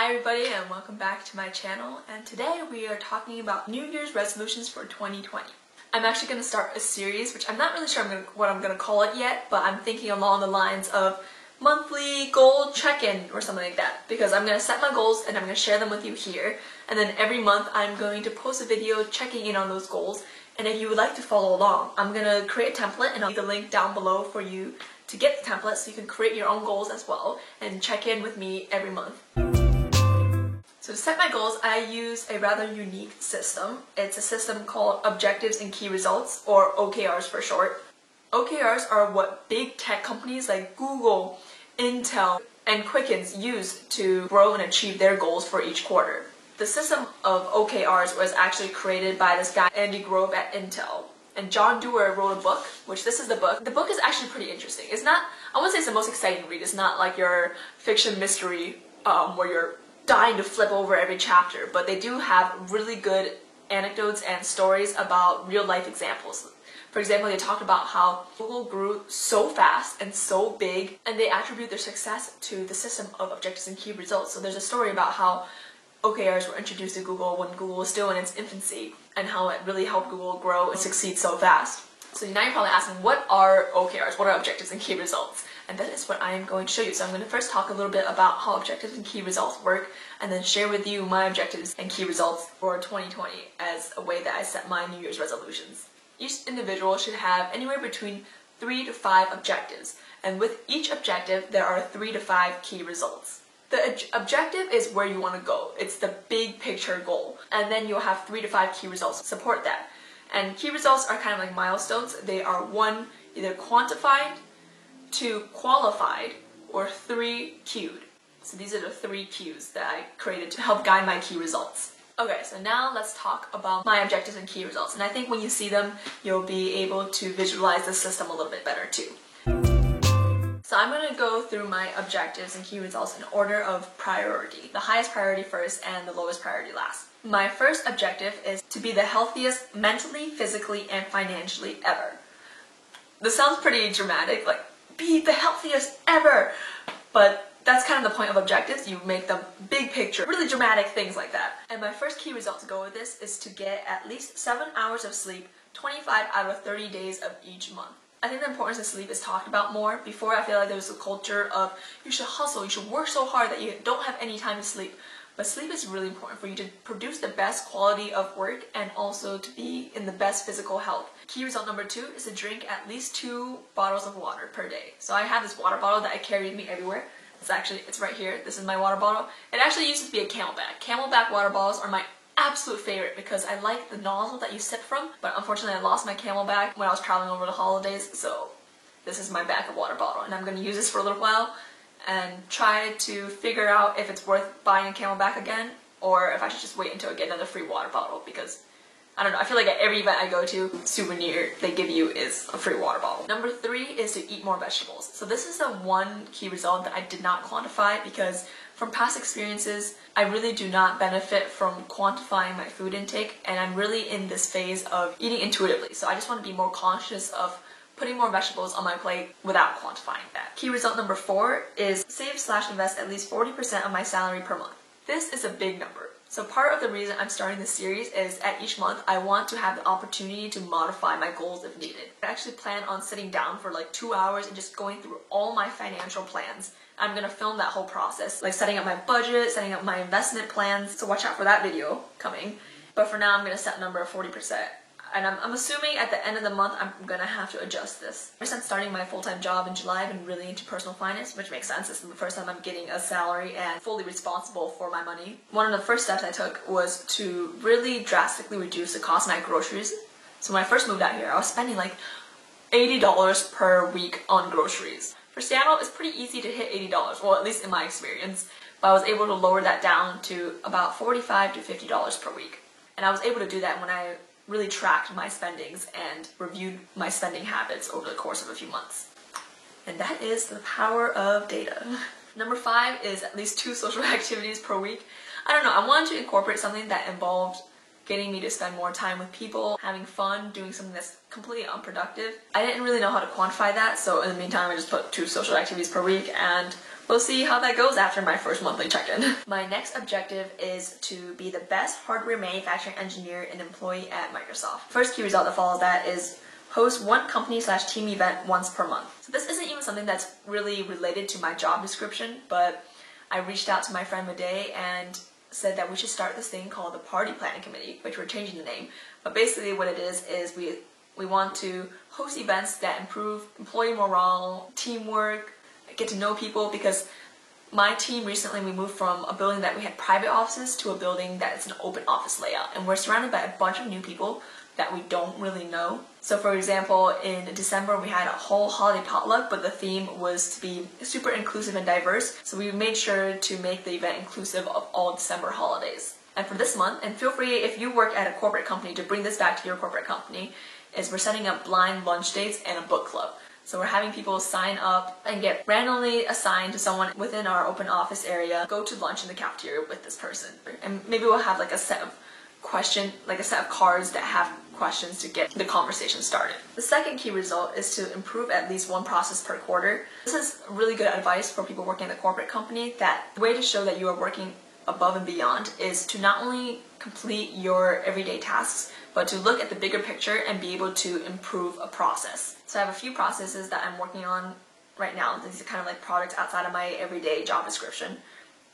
Hi everybody and welcome back to my channel, and today we are talking about New Year's resolutions for 2020. I'm actually going to start a series which I'm not really sure what I'm going to call it yet, but I'm thinking along the lines of monthly goal check-in or something like that, because I'm going to set my goals and I'm going to share them with you here, and then every month I'm going to post a video checking in on those goals. And if you would like to follow along, I'm going to create a template and I'll leave the link down below for you to get the template so you can create your own goals as well and check in with me every month. So to set my goals, I use a rather unique system. It's a system called Objectives and Key Results, or OKRs for short. OKRs are what big tech companies like Google, Intel, and Quickens use to grow and achieve their goals for each quarter. The system of OKRs was actually created by this guy, Andy Grove at Intel. And John Doerr wrote a book, which this is the book. The book is actually pretty interesting. It's not, I wouldn't say it's the most exciting read. It's not like your fiction mystery where you're dying to flip over every chapter, but they do have really good anecdotes and stories about real life examples. For example, they talked about how Google grew so fast and so big, and they attribute their success to the system of objectives and key results. So there's a story about how OKRs were introduced to Google when Google was still in its infancy, and how it really helped Google grow and succeed so fast. So now you're probably asking, what are OKRs? What are objectives and key results? And that is what I am going to show you. So I'm going to first talk a little bit about how objectives and key results work, and then share with you my objectives and key results for 2020 as a way that I set my New Year's resolutions. Each individual should have anywhere between 3 to 5 objectives, and with each objective there are 3 to 5 key results. The objective is where you want to go. It's the big picture goal, and then you'll have 3 to 5 key results to support that. And key results are kind of like milestones. They are 1, either quantified, 2, qualified, or 3, queued. So these are the 3 cues that I created to help guide my key results. Okay, so now let's talk about my objectives and key results. And I think when you see them, you'll be able to visualize the system a little bit better too. So I'm going to go through my objectives and key results in order of priority. The highest priority first and the lowest priority last. My first objective is to be the healthiest mentally, physically, and financially ever. This sounds pretty dramatic, like, be the healthiest ever! But that's kind of the point of objectives. You make them big picture, really dramatic things like that. And my first key result to go with this is to get at least 7 hours of sleep 25 out of 30 days of each month. I think the importance of sleep is talked about more. Before, I feel like there was a culture of you should hustle, you should work so hard that you don't have any time to sleep. But sleep is really important for you to produce the best quality of work and also to be in the best physical health. Key result number 2 is to drink at least 2 bottles of water per day. So I have this water bottle that I carry with me everywhere. It's right here. This is my water bottle. It actually used to be a Camelback. Camelback water bottles are my absolute favorite because I like the nozzle that you sip from, but unfortunately I lost my Camelback when I was traveling over the holidays, so this is my backup water bottle, and I'm going to use this for a little while and try to figure out if it's worth buying a Camelback again, or if I should just wait until I get another free water bottle, because I don't know, I feel like at every event I go to, souvenir they give you is a free water bottle. Number 3 is to eat more vegetables. So this is the one key result that I did not quantify because from past experiences, I really do not benefit from quantifying my food intake, and I'm really in this phase of eating intuitively. So I just want to be more conscious of putting more vegetables on my plate without quantifying that. Key result number 4 is save/invest at least 40% of my salary per month. This is a big number. So part of the reason I'm starting this series is at each month I want to have the opportunity to modify my goals if needed. I actually plan on sitting down for like 2 hours and just going through all my financial plans. I'm gonna film that whole process, like setting up my budget, setting up my investment plans, so watch out for that video coming. But for now I'm gonna set a number of 40%. And I'm assuming at the end of the month I'm gonna have to adjust this. Ever since starting my full-time job in July, I've been really into personal finance, which makes sense. This is the first time I'm getting a salary and fully responsible for my money. One of the first steps I took was to really drastically reduce the cost of my groceries. So when I first moved out here, I was spending like $80 per week on groceries. For Seattle, it's pretty easy to hit $80, well, at least in my experience. But I was able to lower that down to about $45 to $50 per week. And I was able to do that when I really tracked my spendings and reviewed my spending habits over the course of a few months. And that is the power of data. Number 5 is at least 2 social activities per week. I don't know, I wanted to incorporate something that involved getting me to spend more time with people, having fun, doing something that's completely unproductive. I didn't really know how to quantify that, so in the meantime I just put 2 social activities per week, and we'll see how that goes after my first monthly check-in. My next objective is to be the best hardware manufacturing engineer and employee at Microsoft. First key result that follows that is host one company/team event once per month. So this isn't even something that's really related to my job description, but I reached out to my friend Madej and said that we should start this thing called the Party Planning Committee, which we're changing the name. But basically what it is we want to host events that improve employee morale, teamwork, get to know people, because my team recently we moved from a building that we had private offices to a building that is an open office layout, and we're surrounded by a bunch of new people that we don't really know. So for example, in December we had a whole holiday potluck, but the theme was to be super inclusive and diverse, so we made sure to make the event inclusive of all December holidays. And for this month, and feel free if you work at a corporate company to bring this back to your corporate company, is we're setting up blind lunch dates and a book club. So we're having people sign up and get randomly assigned to someone within our open office area, go to lunch in the cafeteria with this person. And maybe we'll have like a set of cards that have questions to get the conversation started. The second key result is to improve at least one process per quarter. This is really good advice for people working in a corporate company, that the way to show that you are working above and beyond is to not only complete your everyday tasks, but to look at the bigger picture and be able to improve a process. So I have a few processes that I'm working on right now. These are kind of like products outside of my everyday job description,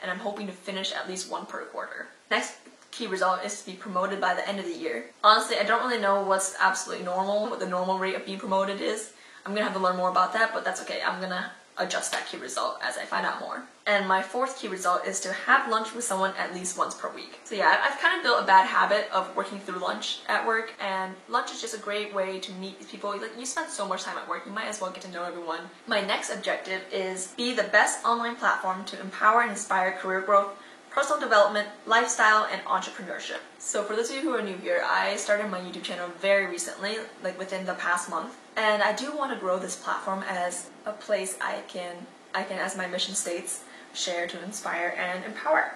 and I'm hoping to finish at least one per quarter. Next key result is to be promoted by the end of the year. Honestly, I don't really know what's absolutely normal, what the normal rate of being promoted is. I'm gonna have to learn more about that, but that's okay. I'm gonna adjust that key result as I find out more. And my fourth key result is to have lunch with someone at least once per week. So yeah, I've kind of built a bad habit of working through lunch at work, and lunch is just a great way to meet people. Like, you spend so much time at work, you might as well get to know everyone. My next objective is be the best online platform to empower and inspire career growth, personal development, lifestyle, and entrepreneurship. So for those of you who are new here, I started my YouTube channel very recently, like within the past month. And I do want to grow this platform as a place I can, as my mission states, share to inspire and empower.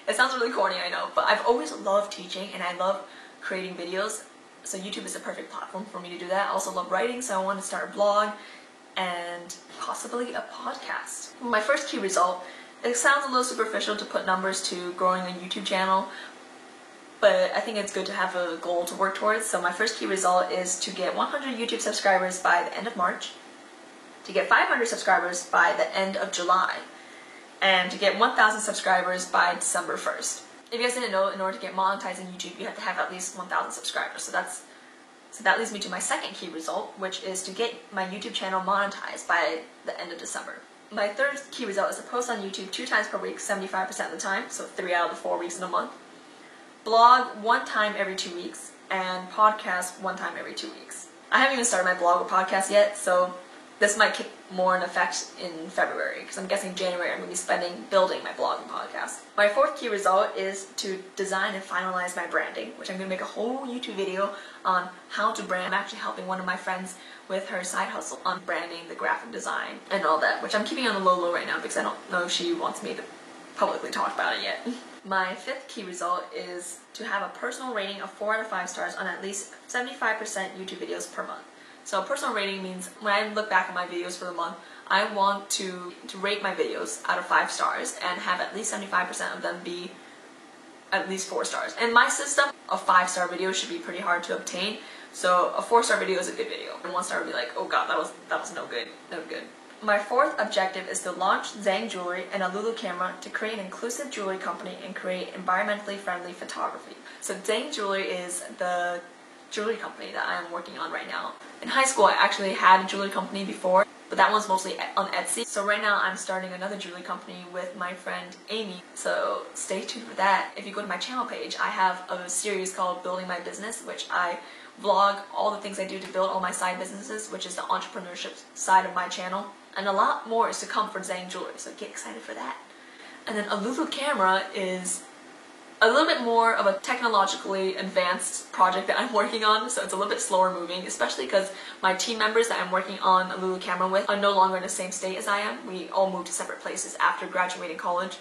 It sounds really corny, I know, but I've always loved teaching and I love creating videos, so YouTube is a perfect platform for me to do that. I also love writing, so I want to start a blog and possibly a podcast. My first key result, it sounds a little superficial to put numbers to growing a YouTube channel, but I think it's good to have a goal to work towards. So my first key result is to get 100 YouTube subscribers by the end of March, to get 500 subscribers by the end of July, and to get 1,000 subscribers by December 1st. If you guys didn't know, in order to get monetized in YouTube, you have to have at least 1,000 subscribers. So that leads me to my second key result, which is to get my YouTube channel monetized by the end of December. My third key result is to post on YouTube 2 times per week, 75% of the time, so 3 out of the 4 weeks in a month. Blog 1 time every 2 weeks, and podcast 1 time every 2 weeks. I haven't even started my blog or podcast yet, so this might kick more in effect in February, because I'm guessing January I'm going to be spending building my blog and podcast. My fourth key result is to design and finalize my branding, which I'm going to make a whole YouTube video on how to brand. I'm actually helping one of my friends with her side hustle on branding, the graphic design, and all that, which I'm keeping on the low right now because I don't know if she wants me to publicly talk about it yet. My fifth key result is to have a personal rating of 4 out of 5 stars on at least 75% YouTube videos per month. So personal rating means when I look back at my videos for the month, I want to rate my videos out of 5 stars and have at least 75% of them be at least 4 stars. And my system, a 5-star video should be pretty hard to obtain. So a 4-star video is a good video. And 1 star would be like, oh god, that was no good. No good. My fourth objective is to launch Zhang Jewelry and a Lulu camera to create an inclusive jewelry company and create environmentally friendly photography. So Zhang Jewelry is the jewelry company that I am working on right now. In high school I actually had a jewelry company before, but that one's mostly on Etsy. So right now I'm starting another jewelry company with my friend Amy, so stay tuned for that. If you go to my channel page, I have a series called Building My Business, which I vlog all the things I do to build all my side businesses, which is the entrepreneurship side of my channel. And a lot more is to come for Zhang Jewelry, so get excited for that. And then a Lulu camera is a little bit more of a technologically advanced project that I'm working on, so it's a little bit slower moving, especially because my team members that I'm working on a Lulu camera with are no longer in the same state as I am. We all moved to separate places after graduating college.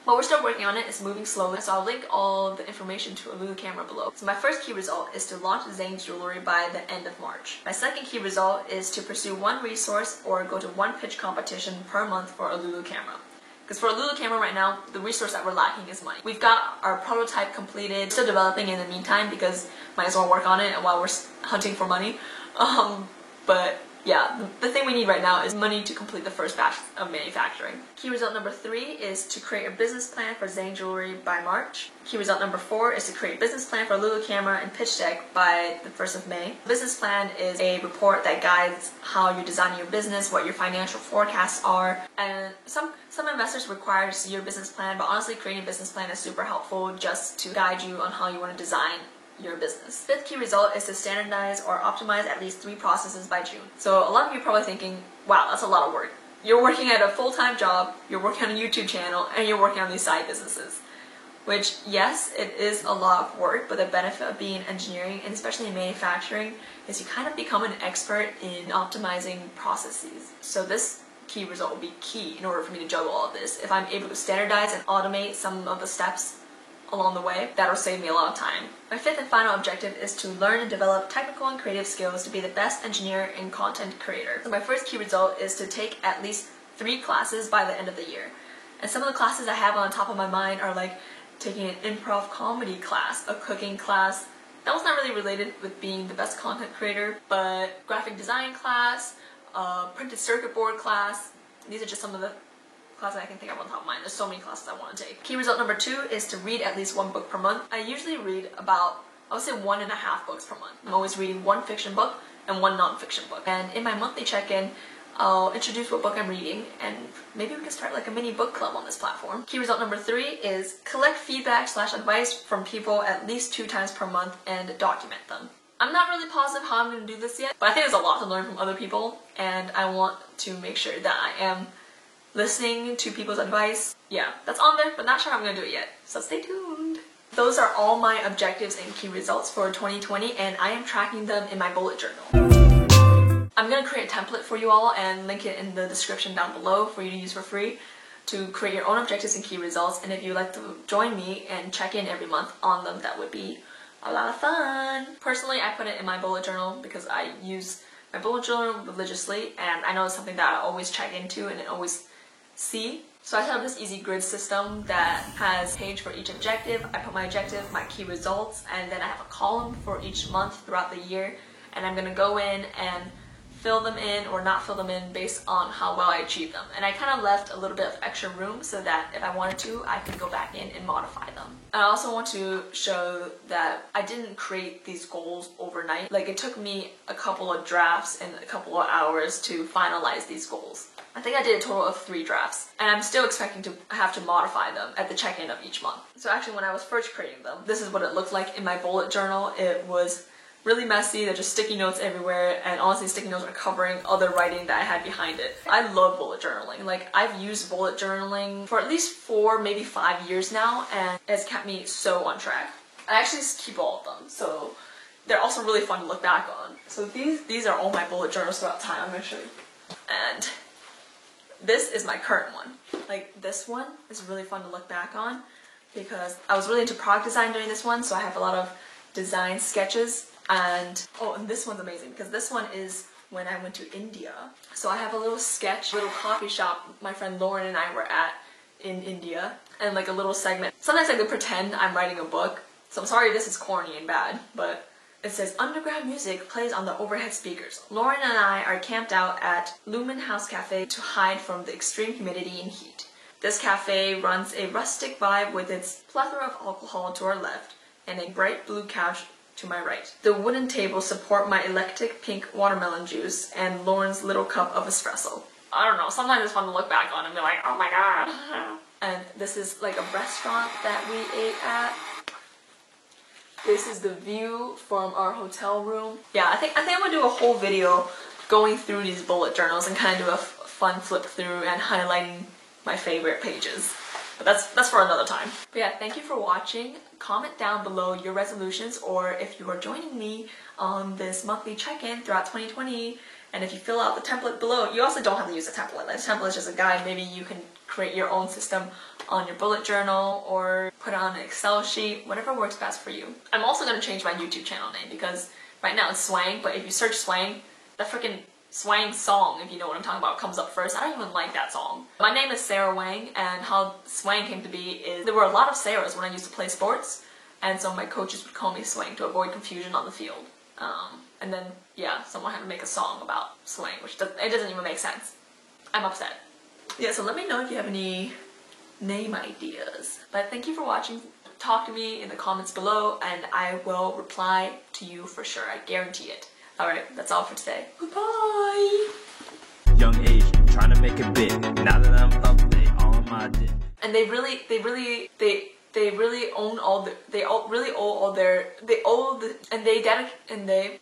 But we're still working on it. It's moving slowly, so I'll link all the information to a Lulu camera below. So my first key result is to launch Zane Jewelry by the end of March. My second key result is to pursue one resource or go to one pitch competition per month for a Lulu camera. Because for a Lulu camera right now, the resource that we're lacking is money. We've got our prototype completed, still developing in the meantime because might as well work on it while we're hunting for money. But yeah, the thing we need right now is money to complete the first batch of manufacturing. Key result number 3 is to create a business plan for Zane Jewelry by March. Key result number 4 is to create a business plan for Lulu camera and pitch deck by the 1st of May. Business plan is a report that guides how you design your business, what your financial forecasts are, and some investors require to see your business plan, but honestly creating a business plan is super helpful just to guide you on how you want to design your business. Fifth key result is to standardize or optimize at least 3 processes by June. So a lot of you are probably thinking, wow, that's a lot of work. You're working at a full-time job, you're working on a YouTube channel, and you're working on these side businesses. Which, yes, it is a lot of work, but the benefit of being in engineering, and especially in manufacturing, is you kind of become an expert in optimizing processes. So this key result will be key in order for me to juggle all of this. If I'm able to standardize and automate some of the steps along the way, that'll save me a lot of time. My 5th and final objective is to learn and develop technical and creative skills to be the best engineer and content creator. So my first key result is to take at least 3 classes by the end of the year. And some of the classes I have on top of my mind are like taking an improv comedy class, a cooking class. That was not really related with being the best content creator, but graphic design class, printed circuit board class. These are just some of the classes I can think of on top of mine. There's so many classes I want to take. Key result number 2 is to read at least 1 book per month. I usually read about, I would say 1.5 books per month. I'm always reading 1 fiction book and 1 non-fiction book. And in my monthly check-in, I'll introduce what book I'm reading, and maybe we can start like a mini book club on this platform. Key result number 3 is collect feedback/advice from people at least 2 times per month and document them. I'm not really positive how I'm going to do this yet, but I think there's a lot to learn from other people, and I want to make sure that I am listening to people's advice. Yeah, that's on there, but not sure how I'm going to do it yet, so stay tuned. Those are all my objectives and key results for 2020, and I am tracking them in my bullet journal. I'm going to create a template for you all and link it in the description down below for you to use for free to create your own objectives and key results, and if you'd like to join me and check in every month on them, that would be a lot of fun. Personally, I put it in my bullet journal because I use my bullet journal religiously, and I know it's something that I always check into and always see. So I set up this easy grid system that has a page for each objective. I put my objective, my key results, and then I have a column for each month throughout the year, and I'm gonna go in and fill them in or not fill them in based on how well I achieve them. And I kind of left a little bit of extra room so that if I wanted to, I can go back in and modify them. I also want to show that I didn't create these goals overnight. Like, it took me a couple of drafts and a couple of hours to finalize these goals. I think I did a total of 3 drafts, and I'm still expecting to have to modify them at the check-in of each month. So actually, when I was first creating them, this is what it looked like in my bullet journal. It was really messy, they're just sticky notes everywhere, and honestly sticky notes are covering other writing that I had behind it. I love bullet journaling. Like, I've used bullet journaling for at least 4, maybe 5 years now, and it's kept me so on track. I actually just keep all of them, so they're also really fun to look back on. So these are all my bullet journals throughout time. I'm going to show you. And this is my current one. Like, this one is really fun to look back on because I was really into product design during this one, so I have a lot of design sketches. And oh, and this one's amazing because this one is when I went to India. So I have a little sketch, little coffee shop my friend Lauren and I were at in India, and like a little segment. Sometimes I could pretend I'm writing a book, so I'm sorry this is corny and bad, but it says underground music plays on the overhead speakers. Lauren and I are camped out at Lumen House Cafe to hide from the extreme humidity and heat. This cafe runs a rustic vibe with its plethora of alcohol to our left and a bright blue couch to my right. The wooden tables support my eclectic pink watermelon juice and Lauren's little cup of espresso. I don't know, sometimes it's fun to look back on and be like, oh my god. And this is like a restaurant that we ate at. This is the view from our hotel room. Yeah, I think I'm gonna do a whole video going through these bullet journals and kind of do a fun flip through and highlighting my favorite pages. But that's for another time. But yeah, thank you for watching. Comment down below your resolutions, or if you are joining me on this monthly check-in throughout 2020, and if you fill out the template below, you also don't have to use a template. Like, the template is just a guide. Maybe you can create your own system on your bullet journal or put it on an Excel sheet, whatever works best for you. I'm also going to change my YouTube channel name because right now it's Swang, but if you search Swang, the freaking Swang song, if you know what I'm talking about, comes up first. I don't even like that song. My name is Sarah Wang, and how Swang came to be is there were a lot of Sarahs when I used to play sports, and so my coaches would call me Swang to avoid confusion on the field. And then, yeah, someone had to make a song about Swang, which it doesn't even make sense. I'm upset. Yeah, so let me know if you have any name ideas. But thank you for watching. Talk to me in the comments below, and I will reply to you for sure. I guarantee it. Alright, that's all for today. Goodbye! Young age, trying to make a bit. Now that I'm up, they all on my dick. And they really own all the, they all really owe all their, they owe the, and they